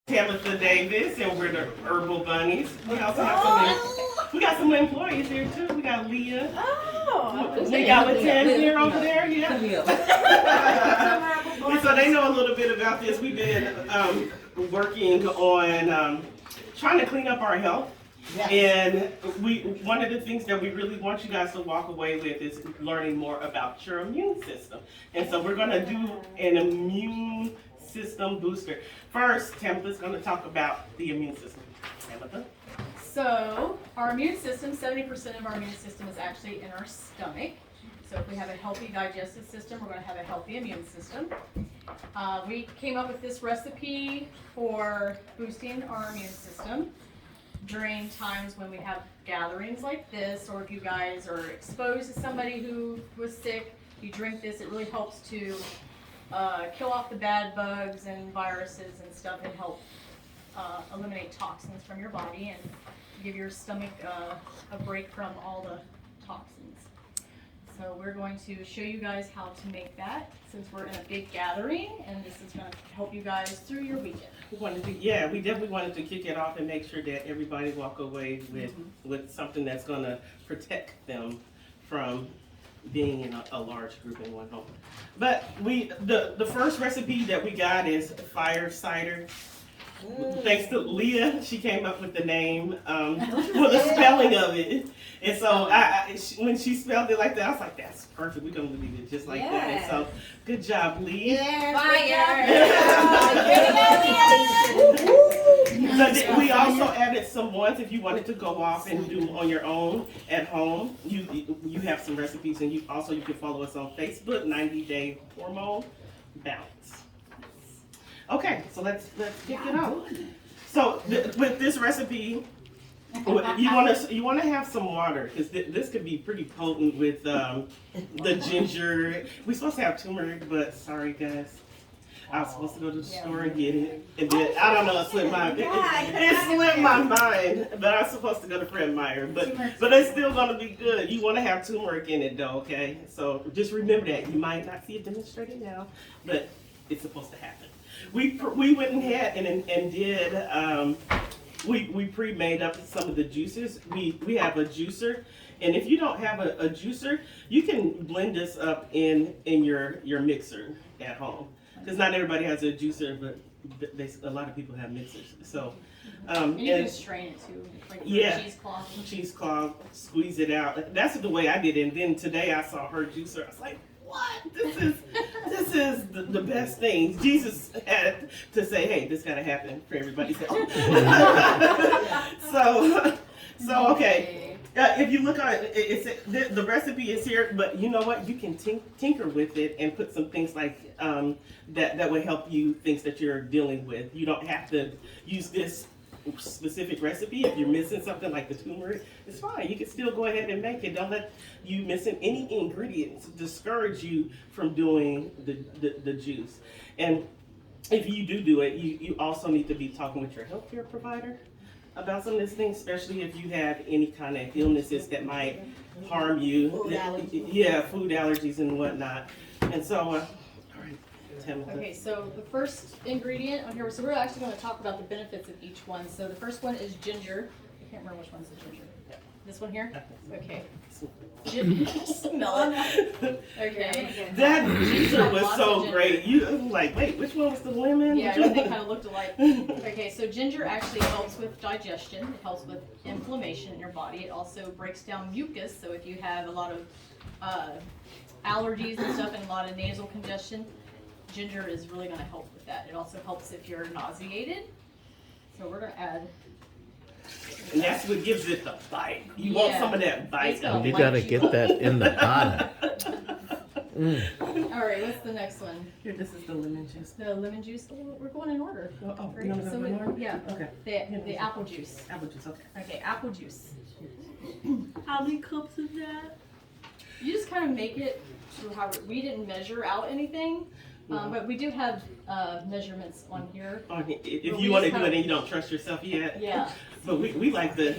Tamatha Davis, and we're the Herbal Bunnies. We also have we got some employees here too. We got Leah. We got Latanzia over there. Yeah. And so they know a little bit about this. We've been working on trying to clean up our health. Yes. And one of the things that we really want you guys to walk away with is learning more about your immune system. And so we're going to do an immune system booster. First, Tamatha's going to talk about the immune system. Tamatha? So, our immune system, 70% of our immune system is actually in our stomach. So if we have a healthy digestive system, we're going to have a healthy immune system. We came up with this recipe for boosting our immune system during times when we have gatherings like this, or if you guys are exposed to somebody who was sick, you drink this, it really helps to kill off the bad bugs and viruses and stuff, and help eliminate toxins from your body and give your stomach a break from all the toxins. So we're going to show you guys how to make that, since we're in a big gathering, and this is going to help you guys through your weekend. We definitely wanted to kick it off and make sure that everybody walk away with something that's going to protect them from being in a large group in one home. But the first recipe that we got is fire cider. Thanks to Leah, she came up with the name, for the spelling of it. And so when she spelled it like that, I was like, that's perfect. We're going to leave it just like that. And so good job, Leah. But we also added some ones if you wanted to go off and do on your own at home. You have some recipes, and you can follow us on Facebook, 90-Day Hormone Balance. Okay, so let's kick it off. So with this recipe, you want to have some water, because this could be pretty potent with the ginger. We're supposed to have turmeric, but sorry guys, I was supposed to go to the store and get it, and then I don't know, it slipped my mind. But I was supposed to go to Fred Meyer, but it's still gonna be good. You want to have turmeric in it though, okay? So just remember that. You might not see it demonstrated now, but it's supposed to happen. We went ahead and did. We pre-made up some of the juices. We have a juicer, and if you don't have a juicer, you can blend this up in your mixer at home, because not everybody has a juicer, but a lot of people have mixers. So and you can strain it too, like cheesecloth, squeeze it out. That's the way I did it. And then today I saw her juicer. I was like, what? This is the best thing. Jesus had to say, hey, this gotta happen for everybody's health. So okay. If you look on it, the recipe is here, but you know what? You can tinker with it and put some things like that would help you, things that you're dealing with. You don't have to use this specific recipe. If you're missing something like the turmeric, it's fine. You can still go ahead and make it. Don't let you missing any ingredients discourage you from doing the juice. And if you do it, you also need to be talking with your healthcare provider about some of these things, especially if you have any kind of illnesses that might harm you. Food allergies and whatnot. And so, all right. Okay, so the first ingredient on here, so we're actually going to talk about the benefits of each one. So the first one is ginger. I can't remember which one's the ginger. This one here? Okay. Smell it. Okay. That ginger was so great. You like, wait, which one was the lemon? Yeah, everything kind of looked alike. Okay, so ginger actually helps with digestion. It helps with inflammation in your body. It also breaks down mucus. So if you have a lot of allergies and stuff and a lot of nasal congestion, ginger is really going to help with that. It also helps if you're nauseated. So we're going to add. And that's what gives it the bite. You want some of that bite. You got to get that in the bottom. All right, what's the next one? Here, this is the lemon juice. The lemon juice. Oh, we're going in order. You want to go in order? Yeah. Okay. The apple juice. Apple juice. Okay. Okay, apple juice. How many cups is that? You just kind of make it to how we didn't measure out anything. But we do have measurements on here. If you want to do it and you don't trust yourself yet. Yeah. But we like the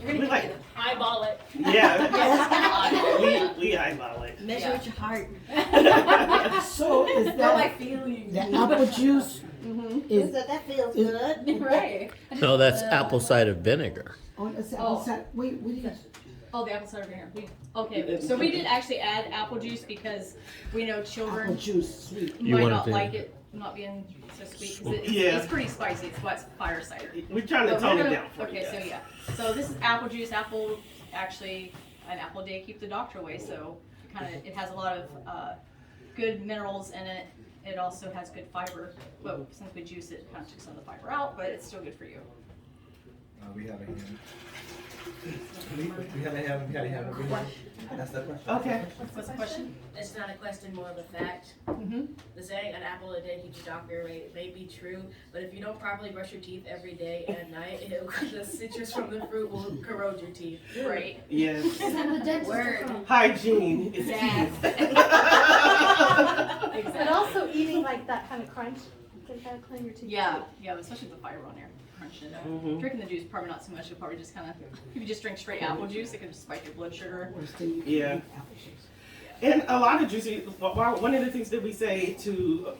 You're gonna We like, Eyeball it. yeah, we eyeball it. Measure with your heart. So is What that my feelings. the apple juice? Is That feels good. Right. No, that's apple cider vinegar. oh, it's Oh. apple cider? Wait, what do you? Oh, the apple cider vinegar. Okay, so we did actually add apple juice because we know Apple children juice, sweet. You might wanted not to- like it not being so sweet. 'Cause Yeah. it's pretty spicy. It's what's fire cider. We're trying to So tone we're it gonna- down for you Okay, so guys. yeah. So this is apple juice. Apple, actually, an apple a day keep the doctor away. So it has a lot of good minerals in it. It also has good fiber. But since we juice it, it kind of took some of the fiber out, but it's still good for you. We have a hand. We have a hand. That's the question. Okay. What's the question? It's not a question, more of a fact. Mm-hmm. The saying, an apple a day keeps your doctor away, may be true, but if you don't properly brush your teeth every day and at night, the citrus from the fruit will corrode your teeth. Right. Yes. Word. Hygiene is key. But also eating like that kind of crunch, can kind of clean your teeth. Yeah, especially with the fiber on there. Crunching it. Mhm. Drinking the juice, probably not so much. You'll probably just kind of, if you just drink straight apple juice, it could just spike your blood sugar. Worst thing you can Yeah. eat, apple juice. And a lot of juicing, one of the things that we say to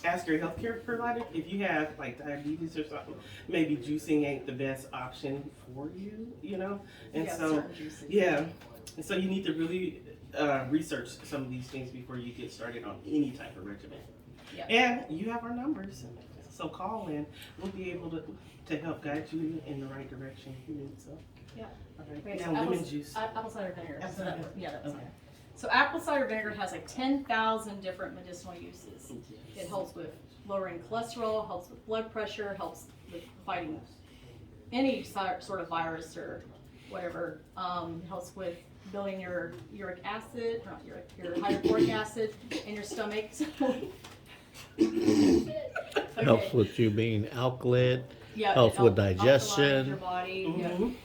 ask your healthcare provider, if you have like diabetes or something, maybe juicing ain't the best option for you, you know? And Yeah, so, certain juices. yeah. And so you need to really research some of these things before you get started on any type of regimen. Yeah. And you have our numbers, so call in. We'll be able to help guide you in the right direction if you need so. Yeah. All right. Okay, so Now lemon apple- juice. Apple cider vinegar. Apple So that- cider. Yeah, that's Okay. fine. So apple cider vinegar has like 10,000 different medicinal uses. It helps with lowering cholesterol, helps with blood pressure, helps with fighting any sort of virus or whatever. Helps with building your uric acid, not uric, your hydrochloric acid in your stomach. Helps Okay. with you being alkaline. Yeah, helps it with alkalines digestion. your body. Yep. Mhm.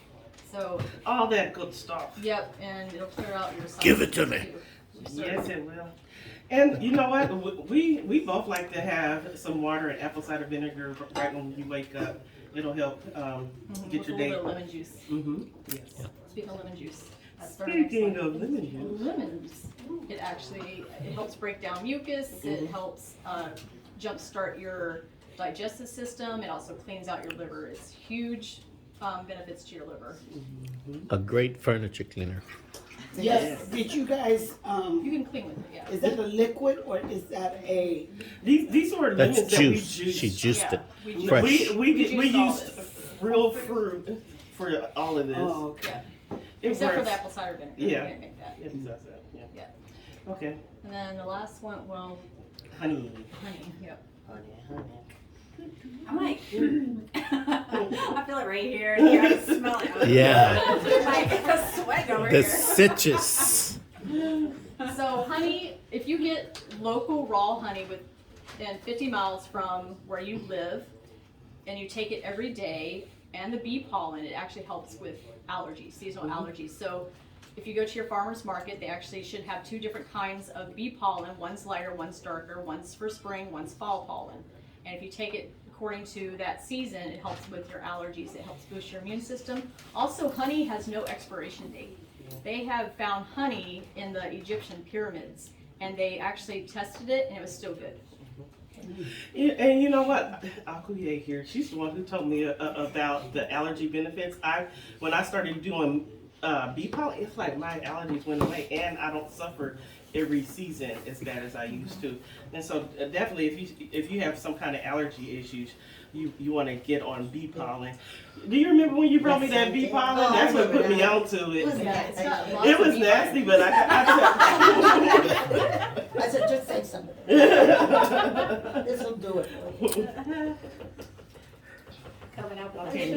So, All that good stuff. yep, and it'll clear out your Give it to sinuses, me. too. Yes, it will. And you know what? We both like to have some water and apple cider vinegar right when you wake up. It'll help Mhm, get with your a day. little bit of lemon juice. Mm-hmm. Yes. Speaking of lemon juice, that's our next Speaking one. of lemon juice. Lemons, it helps break down mucus. It helps jumpstart your digestive system. It also cleans out your liver. It's huge benefits to your liver. A great furniture cleaner. Yes, did you guys, You can clean with it, yeah. is that a liquid or is that a, These were lemons That's that we juice. juiced. She juiced Yeah, it. we juiced- Fresh. We juiced all used this. real fruit for all of this. oh, okay. Yeah. It Except for works. the apple cider vinegar. Yeah. We didn't make that. Yeah, besides that, yeah. Yeah. Okay. And then the last one, well, Honey. honey, yep. Honey. I'm like, I feel it right here, and here I smell it. Yeah. Like, sweating over The here. citrus. So honey, if you get local raw honey within 50 miles from where you live, and you take it every day, and the bee pollen, it actually helps with allergies, seasonal allergies. So if you go to your farmer's market, they actually should have 2 different kinds of bee pollen. One's lighter, one's darker, one's for spring, one's fall pollen. And if you take it according to that season, it helps with your allergies. It helps boost your immune system. Also, honey has no expiration date. They have found honey in the Egyptian pyramids, and they actually tested it, and it was still good. Yeah, and you know what? Akuye here, she's the one who told me about the allergy benefits. When I started doing bee pollen, it's like my allergies went away, and I don't suffer every season as bad as I used to. And so definitely, if you have some kind of allergy issues, you want to get on bee pollen. Do you remember when you brought me that bee pollen? That's what put me onto it. Yeah, it's got lots It of was bee nasty, pollen. but I said, just say something. This will do it for you. Coming out with Okay.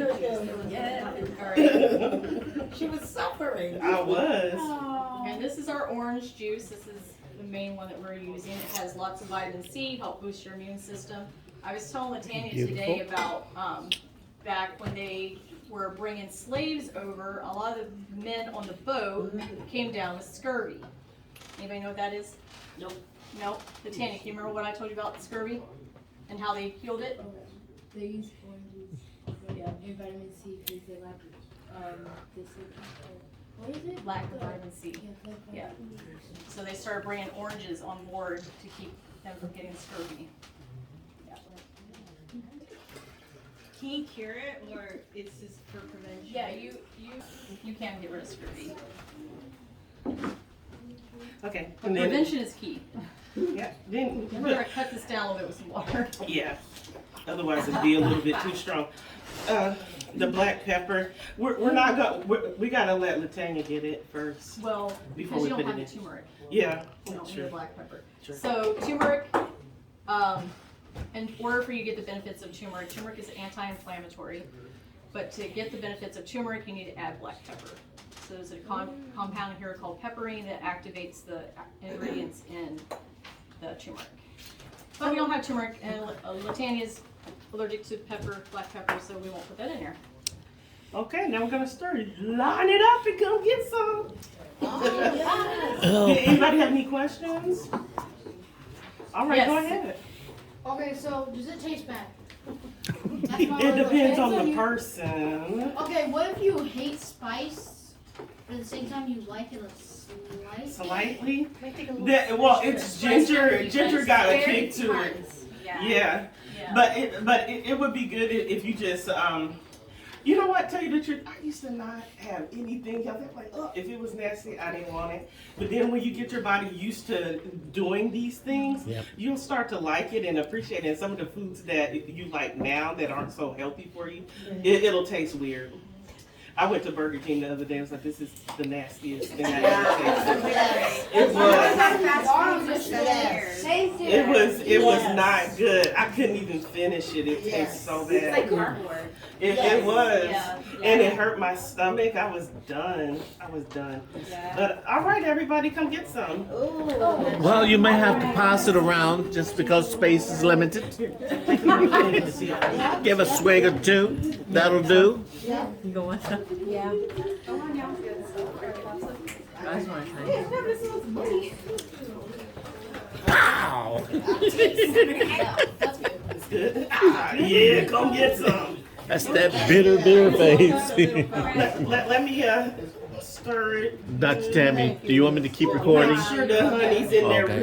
Yeah. All right. She was suffering. I was. And this is our orange juice. This is the main one that we're using. It has lots of vitamin C, help boost your immune system. I was telling Latanya today about back when they were bringing slaves over, a lot of the men on the boat came down with scurvy. Anybody know what that is? Nope. Nope. Latanya, can you remember what I told you about scurvy and how they healed it? They use oranges, and vitamin C because they lack What is it? lack of vitamin C. Yeah. So they started bringing oranges on board to keep them from getting scurvy. Yeah. Can you cure it, or it's just for prevention? Yeah, you can get rid of scurvy. Okay. But And then, prevention is key. yeah. Then, We're gonna cut this down a little bit with some water. yeah. Otherwise, it'd be a little bit too strong. The black pepper. We're not gonna. We gotta let Latanya get it first. Well, Before because we you don't put have it the in. turmeric. Yeah. You don't need Sure. the black pepper. Sure. So turmeric, in order for you to get the benefits of turmeric is anti-inflammatory. But to get the benefits of turmeric, you need to add black pepper. So there's a compound here called pepperine that activates the ingredients in the turmeric. But we don't have turmeric, and Latanya's allergic to black pepper, so we won't put that in there. Okay, now we're gonna stir it. Line it up and come get some. Did anybody have any questions? All right, go Yes. ahead. Okay, so does it taste bad? It depends on the person. Okay, what if you hate spice, but at the same time you like it slightly? Slightly. Well, it's ginger. Ginger got a kick to it. Yeah. But it would be good if you just you know what, tell you the truth, I used to not have anything else. I'm like, oh, if it was nasty, I didn't want it. But then when you get your body used to doing these things, Yep. you'll start to like it and appreciate it. And some of the foods that you like now that aren't so healthy for you, it'll taste weird. I went to Burger King the other day. I was like, this is the nastiest thing I ever tasted. It was. It was not good. I couldn't even finish it. It tastes so bad. It's like cardboard. It was. Yeah. And it hurt my stomach. I was done. But all right, everybody, come get some. Well, you may have to pass it around just because space is limited. Give a swig or two. That'll do. You go want some? Yeah. Guys want to try? Pow! That's good. It's good. Yeah, come get some. That's that bitter face. Let me stir it. Dr. Tammy, do you want me to keep recording? Make sure the honey's in there Okay.